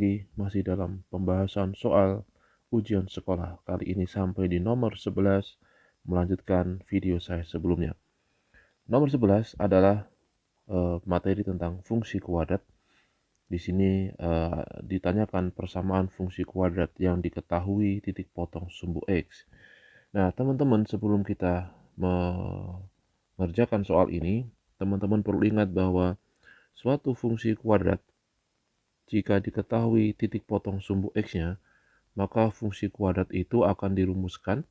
lagi masih dalam pembahasan soal ujian sekolah. Kali ini sampai di nomor 11, melanjutkan video saya sebelumnya. Nomor 11 adalah materi tentang fungsi kuadrat. Di sini ditanyakan persamaan fungsi kuadrat yang diketahui titik potong sumbu X. Nah, teman-teman, sebelum kita mengerjakan soal ini, teman-teman perlu ingat bahwa suatu fungsi kuadrat, jika diketahui titik potong sumbu X-nya, maka fungsi kuadrat itu akan dirumuskan.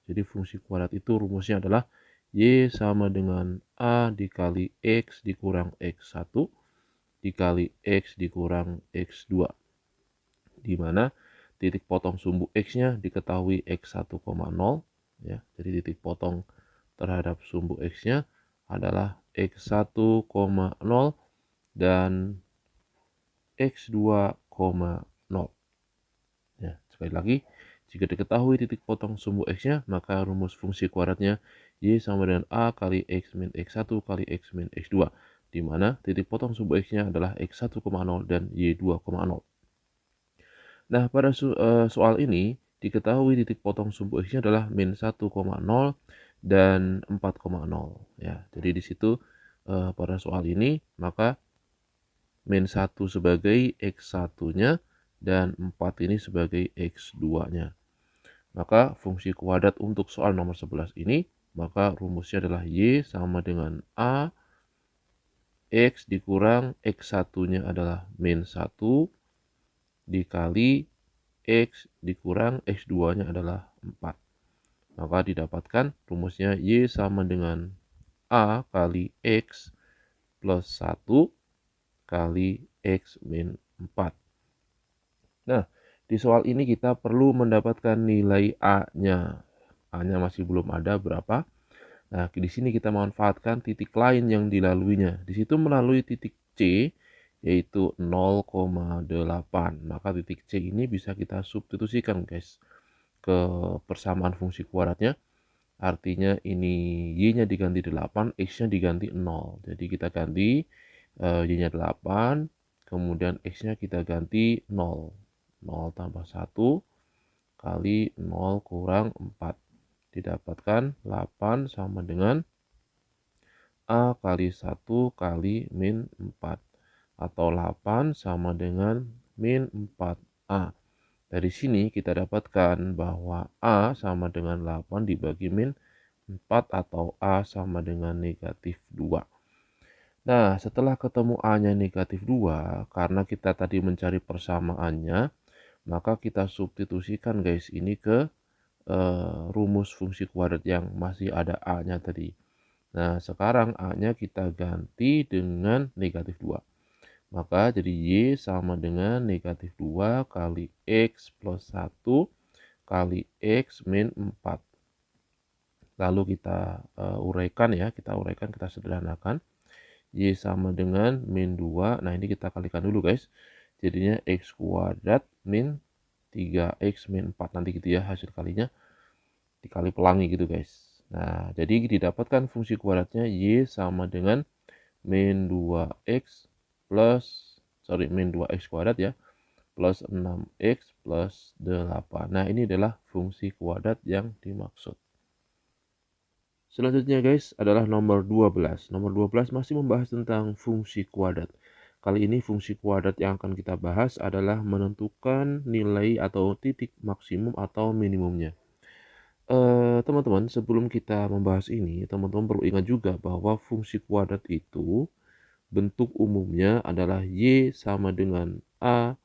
Jadi fungsi kuadrat itu rumusnya adalah Y sama dengan A dikali X dikurang X1 dikali X dikurang X2. Di mana titik potong sumbu X-nya diketahui X1,0. Ya, jadi titik potong terhadap sumbu X-nya adalah X1,0 dan X2,0. Ya, sekali lagi, jika diketahui titik potong sumbu X-nya, maka rumus fungsi kuadratnya Y sama dengan A kali X min X1 kali X min X2, di mana titik potong sumbu X-nya adalah X1,0 dan Y2,0. Nah, pada soal ini, diketahui titik potong sumbu X-nya adalah min 1,0 dan 4,0. Ya, jadi di situ pada soal ini, maka min 1 sebagai X1-nya, dan 4 ini sebagai X2-nya. Maka fungsi kuadrat untuk soal nomor 11 ini, maka rumusnya adalah Y sama dengan A, X dikurang X1-nya adalah min 1, dikali X dikurang X2-nya adalah 4. Maka didapatkan rumusnya Y sama dengan A kali X plus 1 kali X min 4. Nah, di soal ini kita perlu mendapatkan nilai A-nya. A-nya masih belum ada berapa. Nah, di sini kita manfaatkan titik lain yang dilaluinya. Di situ melalui titik C, yaitu 0,8. Maka titik C ini bisa kita substitusikan, guys, ke persamaan fungsi kuadratnya. Artinya ini Y-nya diganti 8, X-nya diganti 0. Jadi kita ganti Y-nya 8, kemudian X-nya kita ganti 0. 0 tambah 1 kali 0 kurang 4. Didapatkan 8 sama dengan A kali 1 kali min 4. Atau 8 sama dengan min 4A. Dari sini kita dapatkan bahwa A sama dengan 8 dibagi min 4 atau A sama dengan negatif 2. Nah, setelah ketemu A-nya negatif 2, karena kita tadi mencari persamaannya, maka kita substitusikan, guys, ini ke rumus fungsi kuadrat yang masih ada A-nya tadi. Nah, sekarang A-nya kita ganti dengan negatif 2. Maka jadi Y sama dengan negatif 2 kali X plus 1 kali X min 4. Lalu kita uraikan ya, kita sederhanakan. Y sama dengan min 2. Nah, ini kita kalikan dulu, guys. Jadinya X kuadrat min 3X min 4. Nanti gitu ya hasil kalinya. Dikali pelangi gitu, guys. Nah, jadi didapatkan fungsi kuadratnya Y sama dengan min 2X min 2X kuadrat ya. Plus 6X plus 8. Nah, ini adalah fungsi kuadrat yang dimaksud. Selanjutnya, guys, adalah nomor 12. Nomor 12 masih membahas tentang fungsi kuadrat. Kali ini fungsi kuadrat yang akan kita bahas adalah menentukan nilai atau titik maksimum atau minimumnya. Teman-teman, sebelum kita membahas ini, teman-teman perlu ingat juga bahwa fungsi kuadrat itu bentuk umumnya adalah Y sama dengan A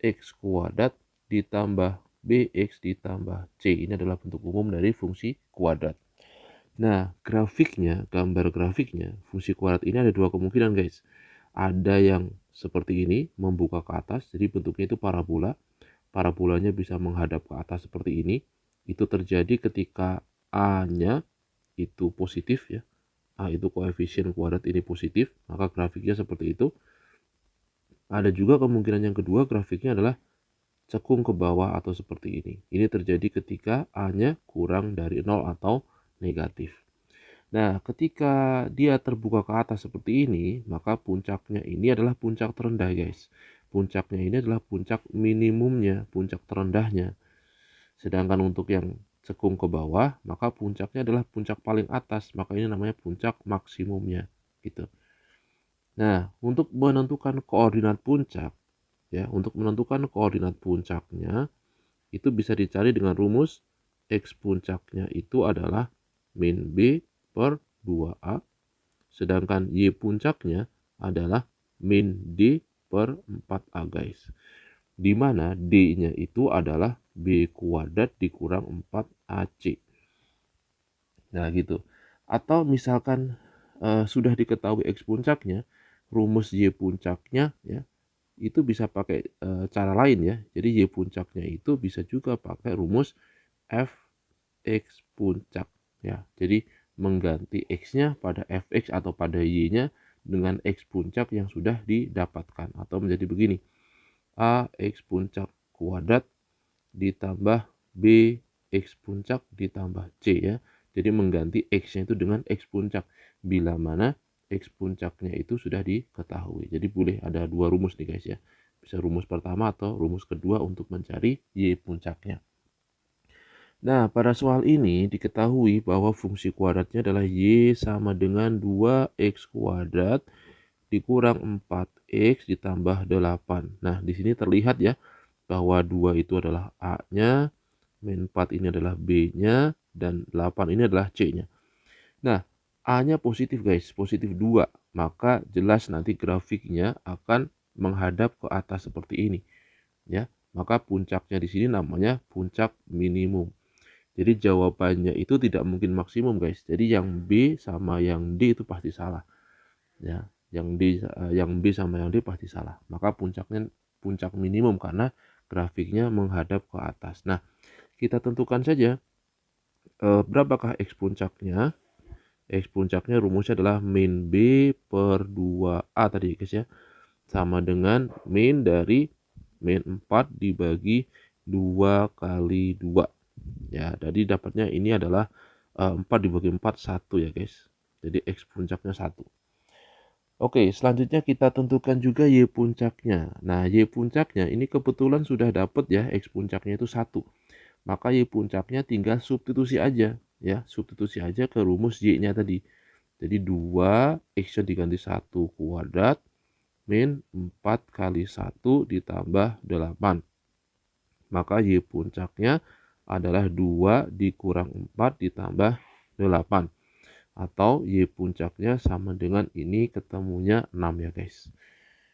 X kuadrat ditambah BX ditambah C. Ini adalah bentuk umum dari fungsi kuadrat. Nah, gambar grafiknya, fungsi kuadrat ini ada dua kemungkinan, guys. Ada yang seperti ini, membuka ke atas, jadi bentuknya itu parabola. Parabolanya bisa menghadap ke atas seperti ini. Itu terjadi ketika A-nya itu positif ya. A itu koefisien kuadrat ini positif, maka grafiknya seperti itu. Ada juga kemungkinan yang kedua, grafiknya adalah cekung ke bawah atau seperti ini. Ini terjadi ketika A-nya kurang dari 0 atau negatif. Nah, ketika dia terbuka ke atas seperti ini, maka puncaknya ini adalah puncak terendah, guys. puncaknya ini adalah puncak minimumnya, puncak terendahnya. Sedangkan untuk yang cekung ke bawah, maka puncaknya adalah puncak paling atas, maka ini namanya puncak maksimumnya, gitu. Nah, untuk menentukan koordinat puncak, ya, untuk menentukan koordinat puncaknya, itu bisa dicari dengan rumus X puncaknya itu adalah min B per 2A, sedangkan Y puncaknya adalah min D per 4A guys. Dimana D-nya itu adalah B kuadrat dikurang 4AC. Nah gitu. Atau misalkan sudah diketahui X puncaknya, rumus Y puncaknya ya, itu bisa pakai cara lain ya. Jadi Y puncaknya itu bisa juga pakai rumus Fx puncak ya. Jadi mengganti X-nya pada Fx atau pada Y-nya dengan X puncak yang sudah didapatkan. Atau menjadi begini. Ax puncak kuadrat ditambah B X puncak ditambah C ya. Jadi mengganti X-nya itu dengan X puncak. Bila mana X puncaknya itu sudah diketahui. Jadi boleh ada dua rumus nih guys ya. Bisa rumus pertama atau rumus kedua untuk mencari Y puncaknya. Nah, pada soal ini diketahui bahwa fungsi kuadratnya adalah Y sama dengan 2X kuadrat dikurang 4X ditambah 8. Nah, di sini terlihat ya bahwa 2 itu adalah A-nya, min 4 ini adalah B-nya, dan 8 ini adalah C-nya. Nah, A-nya positif guys, positif 2. Maka jelas nanti grafiknya akan menghadap ke atas seperti ini. Ya, maka puncaknya di sini namanya puncak minimum. Jadi jawabannya itu tidak mungkin maksimum guys. Jadi yang B sama yang D itu pasti salah. Ya, yang B sama yang D pasti salah. Maka puncaknya puncak minimum karena grafiknya menghadap ke atas. Nah, kita tentukan saja berapakah X puncaknya. X puncaknya rumusnya adalah min B per 2A tadi guys ya. Sama dengan min dari min 4 dibagi 2 kali 2. Ya, jadi dapatnya ini adalah 4 dibagi 4, 1 ya guys. Jadi X puncaknya 1. Oke, selanjutnya kita tentukan juga Y puncaknya. Nah, Y puncaknya ini kebetulan sudah dapat ya, X puncaknya itu 1. Maka Y puncaknya tinggal substitusi aja ya, substitusi aja ke rumus Y-nya tadi. Jadi 2 X-nya diganti 1 kuadrat min 4 kali 1 ditambah 8. Maka Y puncaknya adalah 2 dikurang 4 ditambah 8. Atau Y puncaknya sama dengan ini ketemunya 6 ya guys.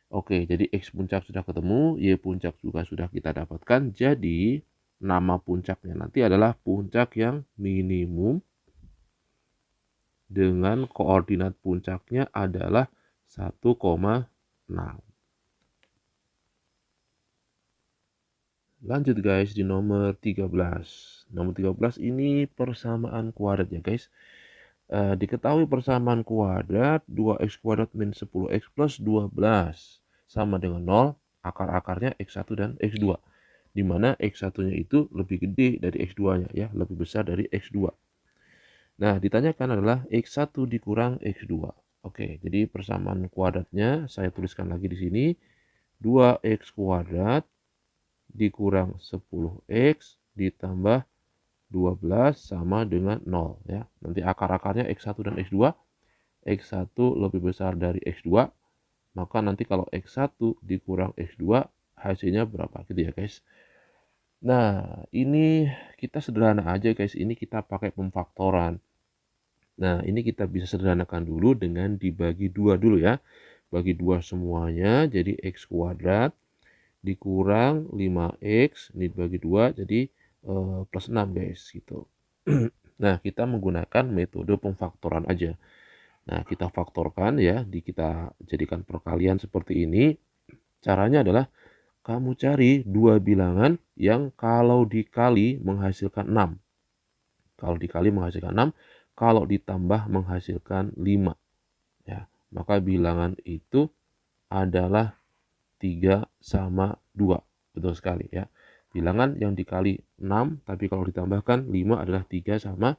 Oke, jadi X puncak sudah ketemu, Y puncak juga sudah kita dapatkan. Jadi nama puncaknya nanti adalah puncak yang minimum dengan koordinat puncaknya adalah 1,6. Lanjut guys di nomor 13. Nomor 13 ini persamaan kuadrat ya guys. Diketahui persamaan kuadrat 2x kuadrat min 10x plus 12 sama dengan 0, akar-akarnya x1 dan x2. Di mana x1-nya itu lebih gede dari x2-nya ya, lebih besar dari x2. Nah, ditanyakan adalah x1 dikurang x2. Oke, jadi persamaan kuadratnya saya tuliskan lagi di sini. 2x kuadrat dikurang 10x ditambah 12 sama dengan 0 ya. Nanti akar-akarnya x1 dan x2. X1 lebih besar dari x2. Maka nanti kalau x1 dikurang x2 hasilnya berapa gitu ya guys. Nah, ini kita sederhana aja guys. Ini kita pakai pemfaktoran. Nah, ini kita bisa sederhanakan dulu dengan dibagi 2 dulu ya. Bagi 2 semuanya jadi x kuadrat dikurang 5x ini dibagi 2 jadi plus 6 guys gitu. Nah, kita menggunakan metode pemfaktoran aja. Nah, kita faktorkan ya, kita jadikan perkalian seperti ini. Caranya adalah kamu cari dua bilangan yang kalau dikali menghasilkan 6. Kalau dikali menghasilkan 6, kalau ditambah menghasilkan 5. Ya, maka bilangan itu adalah 3 sama 2. Betul sekali ya. Bilangan yang dikali 6, tapi kalau ditambahkan 5 adalah 3 sama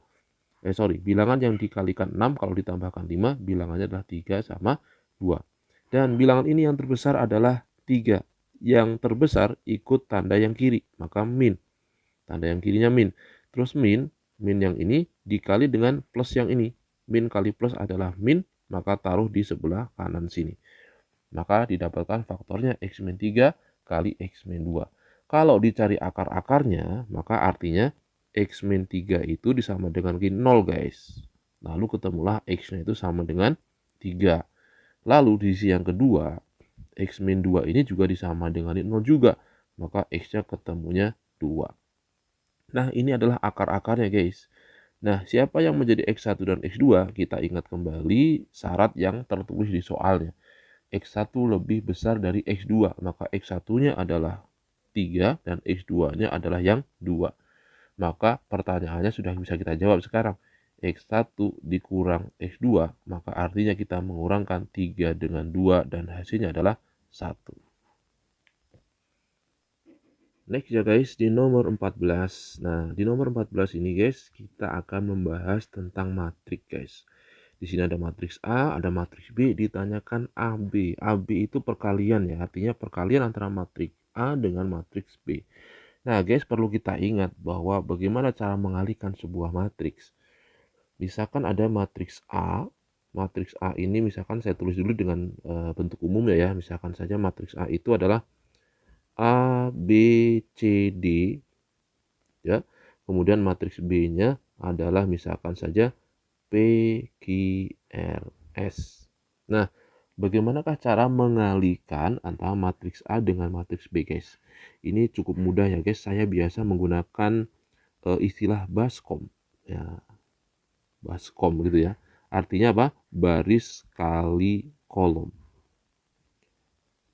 bilangan yang dikalikan 6 kalau ditambahkan 5, bilangannya adalah 3 sama 2. Dan bilangan ini yang terbesar adalah 3. yang terbesar ikut tanda yang kiri, maka min. Tanda yang kirinya min. Terus min yang ini dikali dengan plus yang ini. Min kali plus adalah min, maka taruh di sebelah kanan sini. Maka didapatkan faktornya X min 3 kali X min 2. Kalau dicari akar-akarnya, maka artinya X min 3 itu disama dengan 0 guys. Lalu ketemulah X-nya itu sama dengan 3. Lalu di sisi yang kedua, X min 2 ini juga disama dengan 0 juga. Maka X-nya ketemunya 2. Nah, ini adalah akar-akarnya guys. Nah, siapa yang menjadi X1 dan X2? Kita ingat kembali syarat yang tertulis di soalnya. X1 lebih besar dari X2, maka X1-nya adalah 3 dan X2-nya adalah yang 2. Maka pertanyaannya sudah bisa kita jawab sekarang. X1 dikurang X2, maka artinya kita mengurangkan 3 dengan 2 dan hasilnya adalah 1. Next ya guys, di nomor 14. Nah, di nomor 14 ini guys, kita akan membahas tentang matriks guys. Di sini ada matriks A, ada matriks B, ditanyakan AB. AB itu perkalian ya, artinya perkalian antara matriks A dengan matriks B. Nah guys, perlu kita ingat bahwa bagaimana cara mengalihkan sebuah matriks. Misalkan ada matriks A ini misalkan saya tulis dulu dengan bentuk umumnya ya. Misalkan saja matriks A itu adalah A, B, C, D ya. Kemudian matriks B-nya adalah misalkan saja P, Q, R, S. Nah, bagaimanakah cara mengalihkan antara matriks A dengan matriks B, guys? Ini cukup mudah ya, guys. Saya biasa menggunakan istilah baskom. Ya, baskom gitu ya. Artinya apa? Baris kali kolom.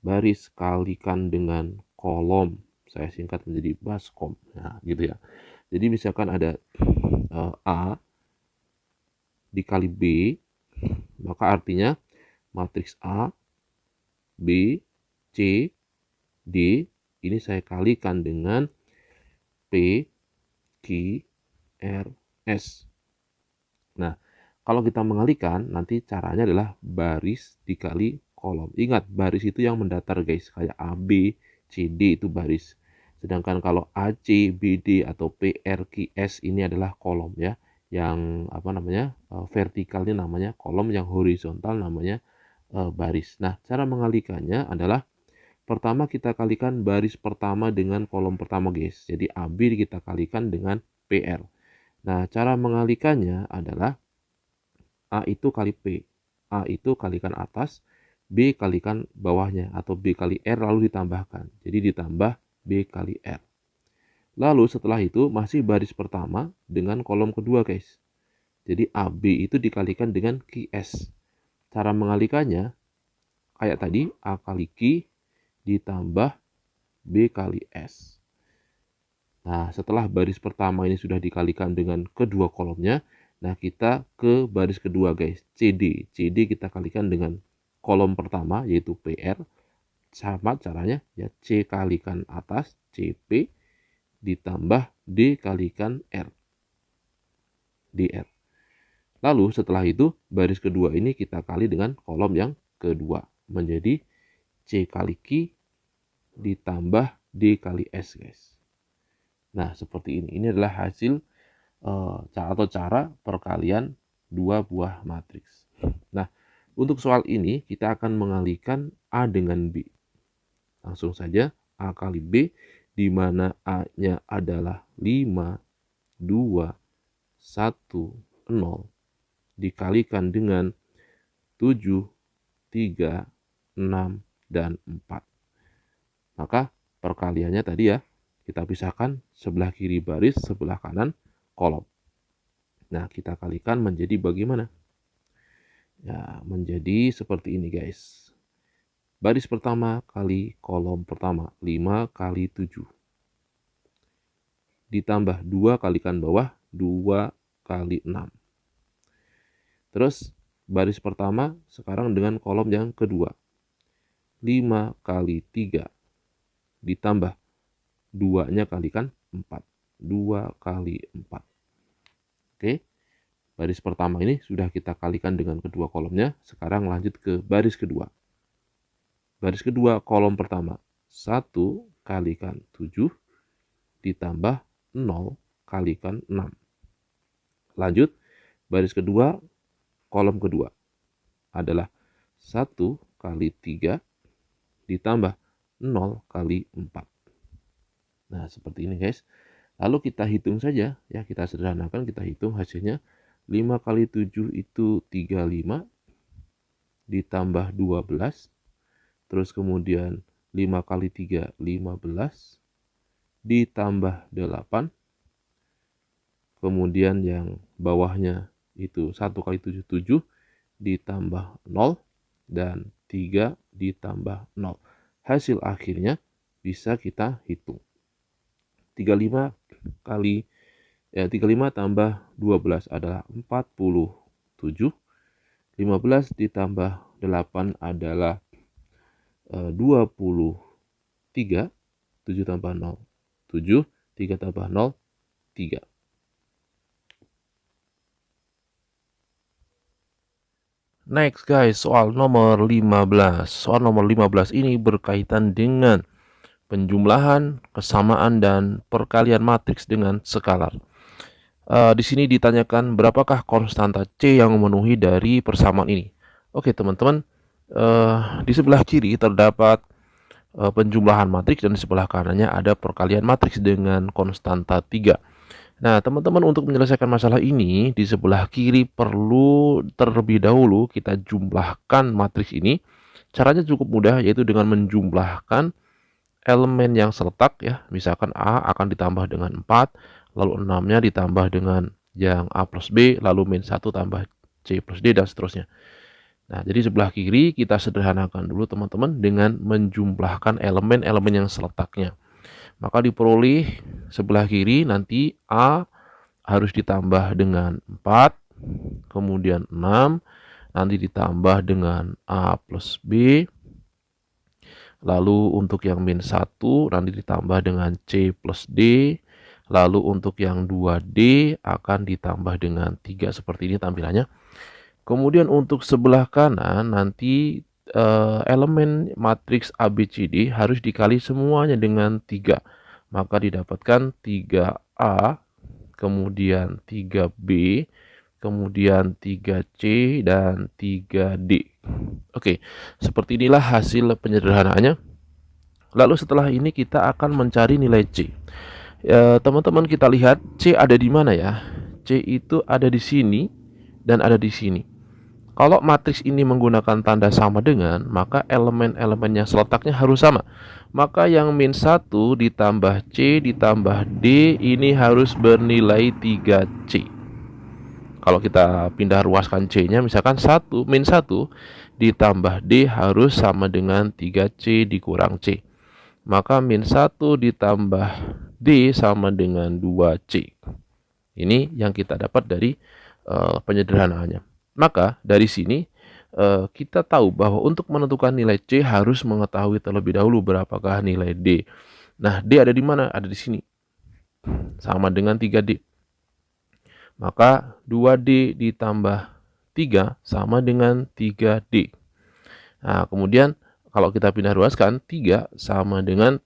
Baris kalikan dengan kolom. Saya singkat menjadi baskom. Nah, gitu ya. Jadi misalkan ada A dikali B, maka artinya matriks A, B, C, D ini saya kalikan dengan P, Q, R, S. Nah, kalau kita mengalihkan nanti caranya adalah baris dikali kolom. Ingat, baris itu yang mendatar guys, kayak A, B, C, D itu baris. Sedangkan kalau A, C, B, D atau P, R, Q, S ini adalah kolom ya. Yang apa namanya? Vertikalnya namanya kolom, yang horizontal namanya baris. Nah, cara mengalihkannya adalah pertama kita kalikan baris pertama dengan kolom pertama guys. Jadi AB kita kalikan dengan PR. Nah, cara mengalihkannya adalah A itu kali P. A itu kalikan atas, B kalikan bawahnya atau B kali R lalu ditambahkan. Jadi ditambah B kali R. Lalu setelah itu masih baris pertama dengan kolom kedua guys. Jadi AB itu dikalikan dengan QS. Cara mengalihkannya kayak tadi, A kali Q ditambah B kali S. Nah, setelah baris pertama ini sudah dikalikan dengan kedua kolomnya, nah kita ke baris kedua guys, CD. CD kita kalikan dengan kolom pertama yaitu PR. Sama caranya ya, C kalikan atas CP ditambah D kalikan R. DR. Lalu setelah itu baris kedua ini kita kali dengan kolom yang kedua, menjadi C kali Q ditambah D kali S guys. Nah seperti ini. Ini adalah hasil cara perkalian dua buah matriks. Nah untuk soal ini kita akan mengalihkan A dengan B. Langsung saja A kali B, di mana A-nya adalah 5, 2, 1, 0 dikalikan dengan 7, 3, 6, dan 4. Maka perkaliannya tadi ya, kita pisahkan sebelah kiri baris, sebelah kanan kolom. Nah, kita kalikan menjadi bagaimana? Ya, menjadi seperti ini guys. Baris pertama kali kolom pertama, 5 kali 7. Ditambah 2 kalikan bawah, 2 kali 6. Terus baris pertama sekarang dengan kolom yang kedua. 5 kali 3 ditambah 2-nya kalikan 4. 2 kali 4. Oke. Baris pertama ini sudah kita kalikan dengan kedua kolomnya. Sekarang lanjut ke baris kedua. Baris kedua kolom pertama 1 kalikan 7 ditambah 0 kalikan 6. Lanjut, baris kedua, kolom kedua adalah 1 kali 3 ditambah 0 kali 4. Nah, seperti ini guys. Lalu kita hitung saja, ya kita sederhanakan, kita hitung hasilnya. 5 kali 7 itu 35 ditambah 12. Terus kemudian 5 kali 3, 15 ditambah 8. Kemudian yang bawahnya itu 1 kali 7, 7 ditambah 0 dan 3 ditambah 0. Hasil akhirnya bisa kita hitung. 35 tambah 12 adalah 47. 15 ditambah 8 adalah 23. 7 tambah 0, 7. 3 tambah 0, 3. Next guys, soal nomor 15. Soal nomor 15 ini berkaitan dengan penjumlahan, kesamaan, dan perkalian matriks dengan skalar. Di sini ditanyakan berapakah konstanta C yang memenuhi dari persamaan ini. Oke teman-teman, di sebelah kiri terdapat penjumlahan matriks dan di sebelah kanannya ada perkalian matriks dengan konstanta 3. Nah teman-teman, untuk menyelesaikan masalah ini di sebelah kiri perlu terlebih dahulu kita jumlahkan matriks ini. Caranya cukup mudah, yaitu dengan menjumlahkan elemen yang seletak ya. Misalkan A akan ditambah dengan 4, lalu 6-nya ditambah dengan yang A plus B, lalu min 1 tambah C plus D, dan seterusnya. Nah, jadi sebelah kiri kita sederhanakan dulu teman-teman dengan menjumlahkan elemen-elemen yang seletaknya. Maka diperoleh sebelah kiri nanti A harus ditambah dengan 4, kemudian 6, nanti ditambah dengan A plus B, lalu untuk yang min 1 nanti ditambah dengan C plus D, lalu untuk yang 2D akan ditambah dengan 3, seperti ini tampilannya. Kemudian untuk sebelah kanan nanti elemen matriks ABCD harus dikali semuanya dengan 3, maka didapatkan 3A, kemudian 3B, kemudian 3C, dan 3D. Oke, seperti inilah hasil penyederhanaannya. Lalu setelah ini kita akan mencari nilai C. Teman-teman kita lihat C ada di mana ya? C itu ada di sini dan ada di sini. Kalau matriks ini menggunakan tanda sama dengan, maka elemen-elemen yang seletaknya harus sama. Maka yang min 1 ditambah C ditambah D ini harus bernilai 3C. Kalau kita pindah ruaskan C-nya, misalkan min 1 ditambah D harus sama dengan 3C dikurang C. Maka min 1 ditambah D sama dengan 2C. Ini yang kita dapat dari penyederhanaannya. Maka dari sini kita tahu bahwa untuk menentukan nilai C harus mengetahui terlebih dahulu berapakah nilai D. Nah, D ada di mana? Ada di sini. Sama dengan 3D. Maka 2D ditambah 3 sama dengan 3D. Nah, kemudian kalau kita pindah ruaskan, 3 sama dengan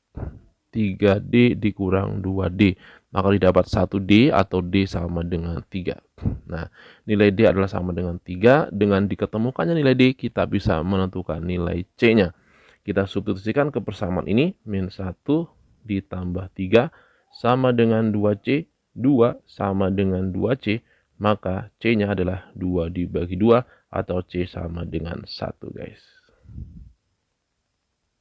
3D dikurang 2D. Maka didapat 1D atau D sama dengan 3. Nah, nilai D adalah sama dengan 3. Dengan diketemukannya nilai D, kita bisa menentukan nilai C-nya. Kita substitusikan ke persamaan ini, min 1 ditambah 3 sama dengan 2C. 2 sama dengan 2C, maka C-nya adalah 2 dibagi 2 atau C sama dengan 1 guys.